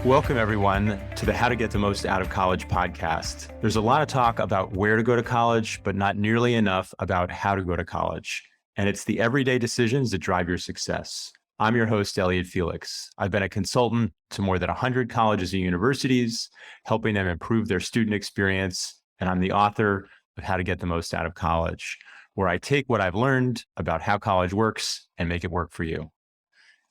Welcome, everyone, to the How to Get the Most Out of College podcast. There's a lot of talk about where to go to college, but not nearly enough about how to go to college. And it's the everyday decisions that drive your success. I'm your host, Elliot Felix. I've been a consultant to more than 100 colleges and universities, helping them improve their student experience. And I'm the author of How to Get the Most Out of College, where I take what I've learned about how college works and make it work for you.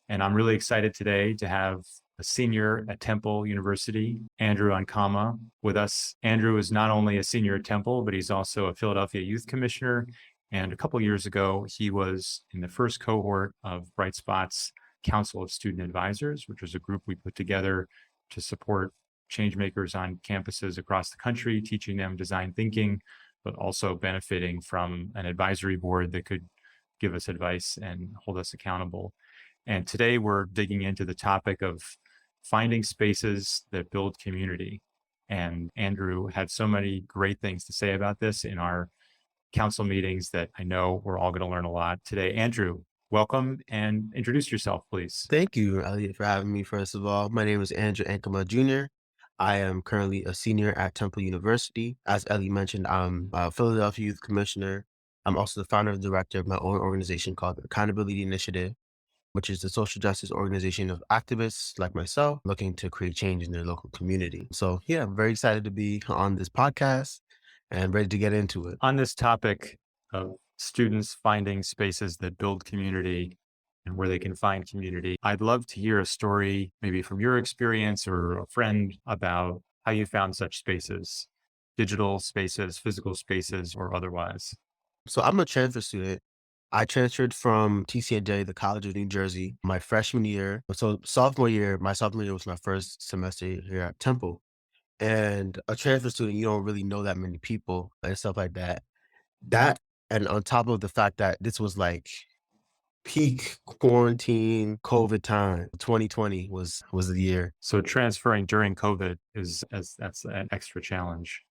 And I'm really excited today to have a senior at Temple University, Andrew Ankamah, with us. Andrew is not only a senior at Temple, but he's also a Philadelphia Youth Commissioner. And a couple of years ago, he was in the first cohort of Bright Spot's Council of Student Advisors, which was a group we put together to support changemakers on campuses across the country, teaching them design thinking, but also benefiting from an advisory board that could give us advice and hold us accountable. And today we're digging into the topic of finding spaces that build community. And Andrew had so many great things to say about this in our council meetings that I know we're all going to learn a lot today. Andrew, welcome and introduce yourself, please. Thank you, Elliot, for having me. First of all, my name is Andrew Ankamah Jr. I am currently a senior at Temple University. As Ellie mentioned, I'm a Philadelphia Youth Commissioner. I'm also the founder and director of my own organization called the Accountability Initiative, which is the social justice organization of activists like myself looking to create change in their local community. So, yeah, I'm very excited to be on this podcast and ready to get into it. On this topic of students finding spaces that build community and where they can find community, I'd love to hear a story, maybe from your experience or a friend, about how you found such spaces, digital spaces, physical spaces, or otherwise. So, I'm a transfer student. I transferred from TCNJ, the College of New Jersey, my freshman year. So my sophomore year was my first semester here at Temple. And a transfer student, you don't really know that many people and stuff like that. That and on top of the fact that this was like peak quarantine COVID time, 2020 was the year. So transferring during COVID that's an extra challenge.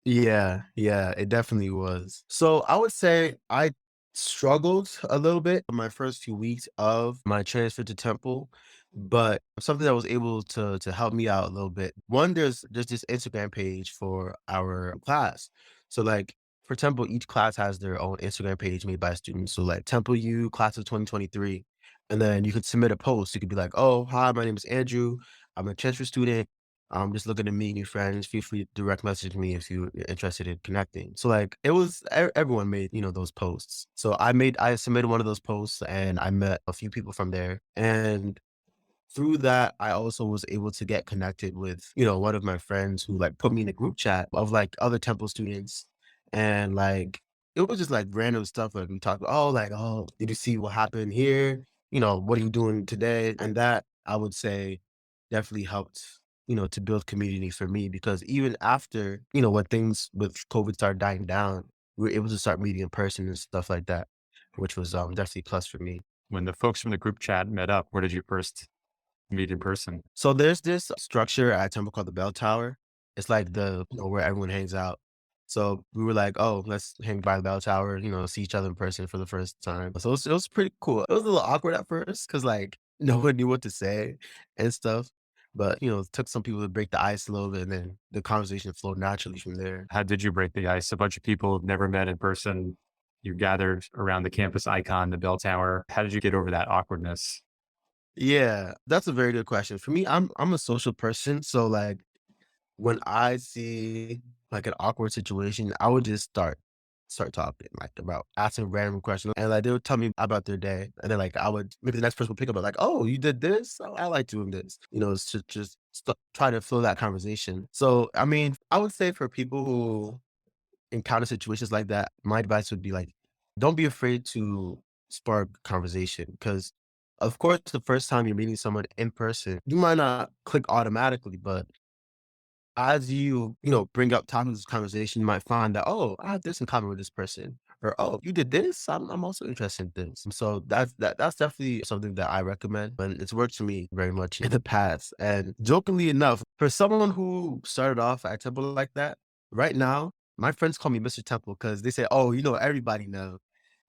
Yeah, yeah, it definitely was. So I would say I struggled a little bit in my first few weeks of my transfer to Temple, but something that was able to help me out a little bit. One, there's this Instagram page for our class. So like for Temple, each class has their own Instagram page made by students. So like Temple U class of 2023. And then you could submit a post. You could be like, oh, hi, my name is Andrew. I'm a transfer student. I'm just looking to meet new friends. Feel free to direct message me if you're interested in connecting. So like it was everyone made, those posts. So I submitted one of those posts and I met a few people from there. And through that, I also was able to get connected with, one of my friends who like put me in a group chat of like other Temple students. And like it was just like random stuff. Like we talked, oh, did you see what happened here? What are you doing today? And that I would say definitely helped, to build community for me because even after, when things with COVID started dying down, we were able to start meeting in person and stuff like that, which was definitely a plus for me. When the folks from the group chat met up, where did you first meet in person? So there's this structure at Temple called the Bell Tower. It's like where everyone hangs out. So we were like, oh, let's hang by the Bell Tower, see each other in person for the first time. So it was pretty cool. It was a little awkward at first because like no one knew what to say and stuff. But it took some people to break the ice a little bit and then the conversation flowed naturally from there. How did you break the ice? A bunch of people have never met in person. You gathered around the campus icon, the bell tower. How did you get over that awkwardness? Yeah, that's a very good question. For me, I'm a social person. So like when I see like an awkward situation, I would just start talking like about asking random questions, and like they would tell me about their day, and then like I would maybe the next person would pick up like, oh, you did this? Oh, I like doing this. It's to just try to fill that conversation. So I mean, I would say for people who encounter situations like that, my advice would be like, don't be afraid to spark conversation because. Of course, the first time you're meeting someone in person, you might not click automatically, but as bring up topics of conversation, you might find that, oh, I have this in common with this person. Or, oh, you did this? I'm also interested in this. So that's definitely something that I recommend. And it's worked for me very much in the past. And jokingly enough, for someone who started off at Temple like that, right now, my friends call me Mr. Temple because they say, oh, everybody now.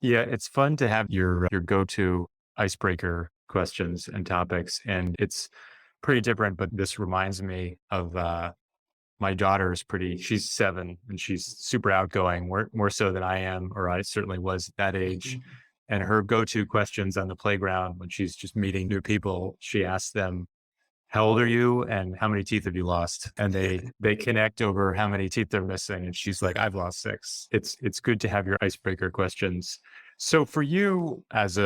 Yeah, it's fun to have your go-to icebreaker questions and topics. And it's pretty different, but this reminds me of my daughter is she's 7 and she's super outgoing, more so than I am, or I certainly was at that age. And her go-to questions on the playground when she's just meeting new people, she asks them, how old are you and how many teeth have you lost? And they connect over how many teeth they're missing. And she's like, I've lost 6. It's good to have your icebreaker questions. So for you as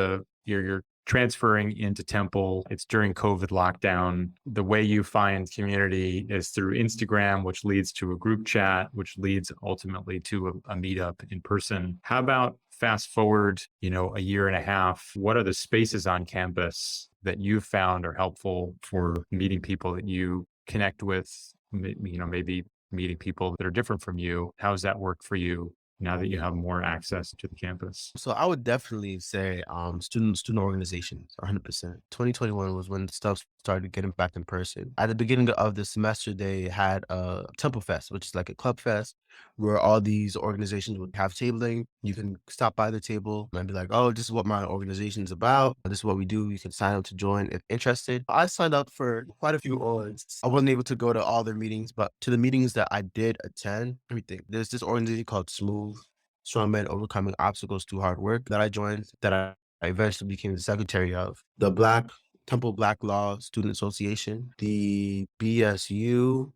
you're transferring into Temple, it's during COVID lockdown. The way you find community is through Instagram, which leads to a group chat, which leads ultimately to a meetup in person. How about fast forward, a year and a half? What are the spaces on campus that you found are helpful for meeting people that you connect with? Maybe meeting people that are different from you. How does that work for you now that you have more access to the campus? So I would definitely say student organizations, 100%. 2021 was when stuff started getting back in person. At the beginning of the semester, they had a Temple Fest, which is like a club fest where all these organizations would have tabling. You can stop by the table and be like, oh, this is what my organization is about. This is what we do. You can sign up to join if interested. I signed up for quite a few orgs. I wasn't able to go to all their meetings, but to the meetings that I did attend, everything. There's this organization called Smooth Strongmen Overcoming Obstacles Through Hard Work that I joined, that I eventually became the secretary of. The Temple Black Law Student Association, the BSU,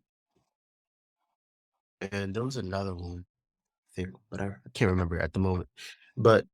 and there was another one, I think, but I can't remember at the moment. But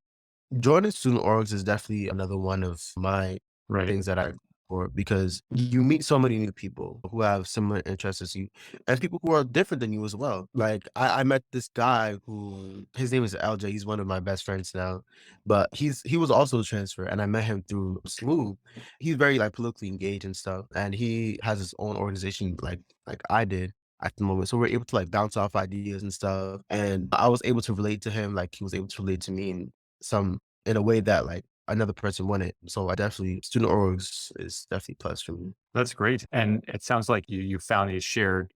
joining student orgs is definitely another one of my Right. things that I for because you meet so many new people who have similar interests as you and people who are different than you as well. Like I met this guy who his name is LJ. He's one of my best friends now, but he was also a transfer, and I met him through Smooth. He's very like politically engaged and stuff, and he has his own organization like I did at the moment. So we're able to like bounce off ideas and stuff. And I was able to relate to him like he was able to relate to me some in a way that like another person wouldn't. So I definitely student orgs is definitely plus for me. That's great. And it sounds like you found these shared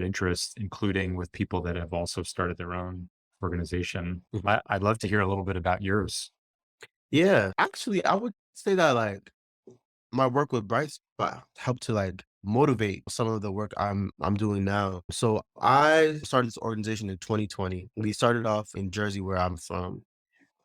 interests, including with people that have also started their own organization. Mhm. I'd love to hear a little bit about yours. Yeah, actually, I would say that like my work with Bright Spot helped to like motivate some of the work I'm doing now. So I started this organization in 2020. We started off in Jersey, where I'm from.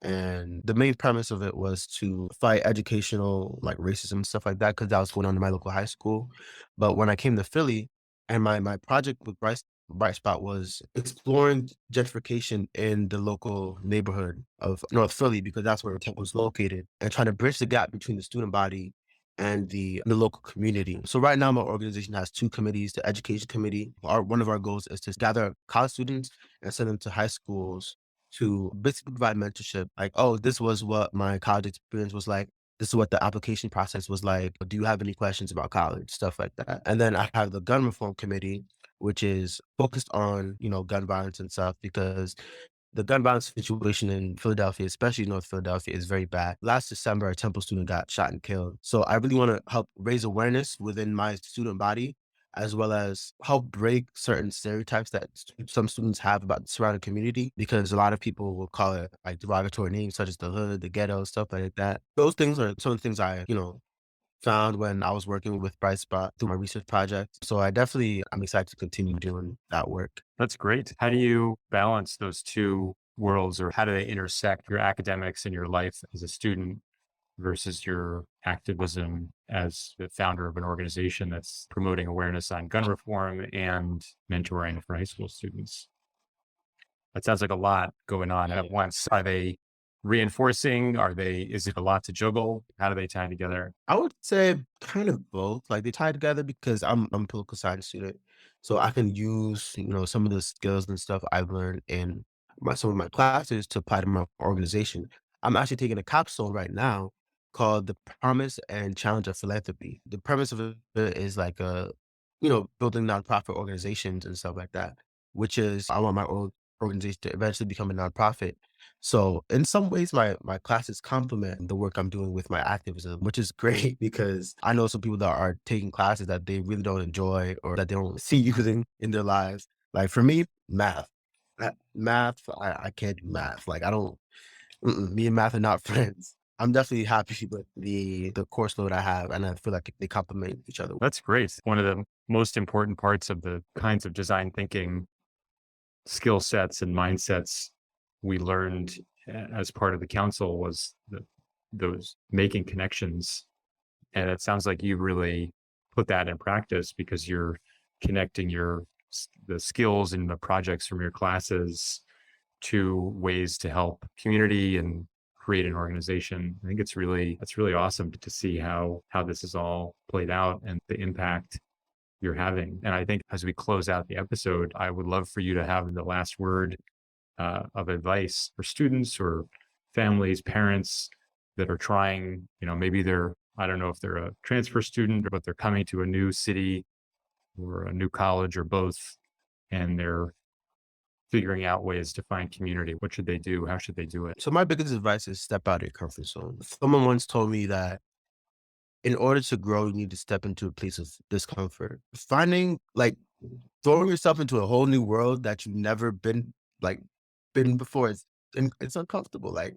And the main premise of it was to fight educational like racism and stuff like that, because that was going on in my local high school. But when I came to Philly, and my project with Bright Spot was exploring gentrification in the local neighborhood of North Philly, because that's where Temple was located, and trying to bridge the gap between the student body and the local community. So right now, my organization has 2 committees. The education committee, one of our goals is to gather college students and send them to high schools to basically provide mentorship. Like, oh, this was what my college experience was like. This is what the application process was like. Do you have any questions about college? Stuff like that. And then I have the gun reform committee, which is focused on, gun violence and stuff, because the gun violence situation in Philadelphia, especially North Philadelphia, is very bad. Last December, a Temple student got shot and killed. So I really want to help raise awareness within my student body, as well as help break certain stereotypes that some students have about the surrounding community, because a lot of people will call it like derogatory names such as the hood, the ghetto, stuff like that. Those things are some of the things I found when I was working with Bright Spot through my research project. So I'm excited to continue doing that work. That's great. How do you balance those two worlds, or how do they intersect your academics and your life as a student versus your activism as the founder of an organization that's promoting awareness on gun reform and mentoring for high school students? That sounds like a lot going on at once. Are they reinforcing? Is it a lot to juggle? How do they tie together? I would say kind of both. Like they tie together because I'm a political science student, so I can use some of the skills and stuff I've learned in some of my classes to apply to my organization. I'm actually taking a capstone right now called "The Promise and Challenge of Philanthropy." The premise of it is like building nonprofit organizations and stuff like that. Which is I want my own organization to eventually become a nonprofit. So in some ways, my classes complement the work I'm doing with my activism, which is great because I know some people that are taking classes that they really don't enjoy or that they don't see using in their lives. Like for me, math. Math, I can't do math. Like I don't. Me and math are not friends. I'm definitely happy with the course load I have, and I feel like they complement each other. That's great. One of the most important parts of the kinds of design thinking skill sets and mindsets we learned as part of the council was those making connections. And it sounds like you really put that in practice because you're connecting the skills and the projects from your classes to ways to help community and create an organization. I think it's really awesome to see how this is all played out and the impact you're having. And I think as we close out the episode, I would love for you to have the last word of advice for students or families, parents that are trying, maybe I don't know if they're a transfer student, but they're coming to a new city or a new college or both, and they're figuring out ways to find community. What should they do? How should they do it? So my biggest advice is step out of your comfort zone. Someone once told me that in order to grow, you need to step into a place of discomfort. Finding like throwing yourself into a whole new world that you've never like been before it's uncomfortable. Like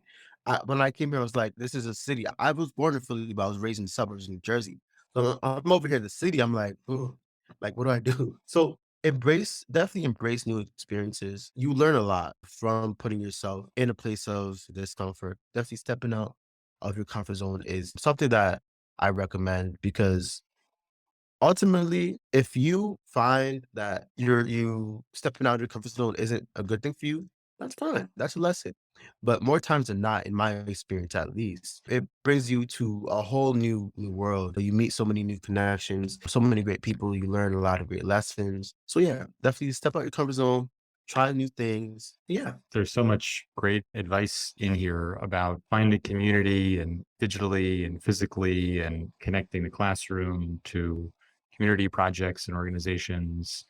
when I came here, I was like, this is a city. I was born in Philly, but I was raised in the suburbs in New Jersey. So I'm over here in the city. I'm like, "Ugh, like, what do I do?" So definitely embrace new experiences. You learn a lot from putting yourself in a place of discomfort. Definitely stepping out of your comfort zone is something that I recommend because ultimately, if you find that you stepping out of your comfort zone isn't a good thing for you, that's fine. That's a lesson. But more times than not, in my experience at least, it brings you to a whole new world. You meet so many new connections, so many great people. You learn a lot of great lessons. So yeah, definitely step out your comfort zone, try new things. Yeah. There's so much great advice in here about finding community and digitally and physically and connecting the classroom to community projects and organizations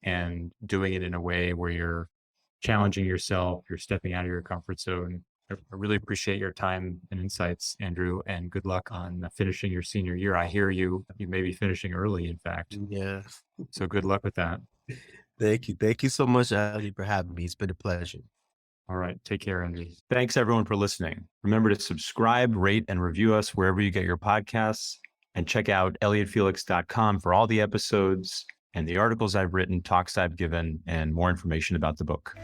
and doing it in a way where you're challenging yourself, you're stepping out of your comfort zone. I really appreciate your time and insights, Andrew, and good luck on finishing your senior year. I hear you. You may be finishing early, in fact. Yeah. So good luck with that. Thank you. Thank you so much, Ali, for having me. It's been a pleasure. All right. Take care, Andrew. Thanks, everyone, for listening. Remember to subscribe, rate, and review us wherever you get your podcasts. And check out elliottfelix.com for all the episodes and the articles I've written, talks I've given, and more information about the book.